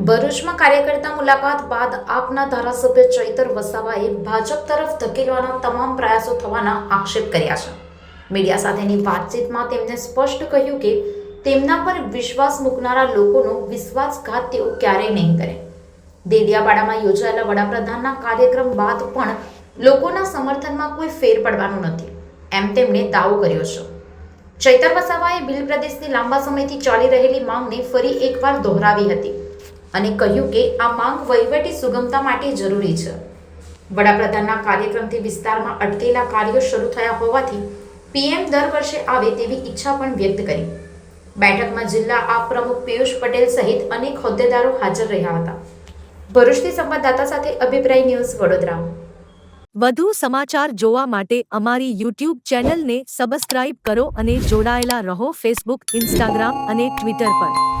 ભરૂચમાં કાર્યકર્તા મુલાકાત બાદ આપના ધારાસભ્ય ચૈતર વસાવાએ ભાજપ તરફ ધકેલવાના તમામ પ્રયાસો થવાના આક્ષેપ કર્યા છે। મીડિયા સાથેની વાતચીતમાં તેમણે સ્પષ્ટ કહ્યું કે તેમના પર વિશ્વાસ મૂકનારા લોકોનો વિશ્વાસઘાત તેઓ ક્યારેય નહીં કરે। દેડિયાપાડામાં યોજાયેલા વડાપ્રધાનના કાર્યક્રમ બાદ પણ લોકોના સમર્થનમાં કોઈ ફેર પડવાનું નથી એમ તેમણે દાવો કર્યો છે। ચૈતર વસાવાએ ભીલ પ્રદેશની લાંબા સમયથી ચાલી રહેલી માંગને ફરી એકવાર દોહરાવી હતી અને કહ્યું કે આ માંગ વહીવટી સુગમતા માટે જરૂરી છે। વડાપ્રધાનના કાર્યક્રમથી વિસ્તારમાં અટકેલા કાર્યો શરૂ થયા હોવાથી પીએમ દર વર્ષે આવે તેવી ઈચ્છા પણ વ્યક્ત કરી। બેઠકમાં જિલ્લા આપ પ્રમુખ પિયુષ પટેલ સહિત અનેક હોદ્દેદારો હાજર રહ્યા હતા। ભરૂચથી સંવાદદાતા સાથે અભિપ્રાય ન્યૂઝ વડોદરા। વધુ સમાચાર જોવા માટે અમારી યુટ્યુબ ચેનલને સબસ્ક્રાઇબ કરો અને જોડાયેલા રહો ફેસબુક, ઇન્સ્ટાગ્રામ અને ટ્વિટર પર।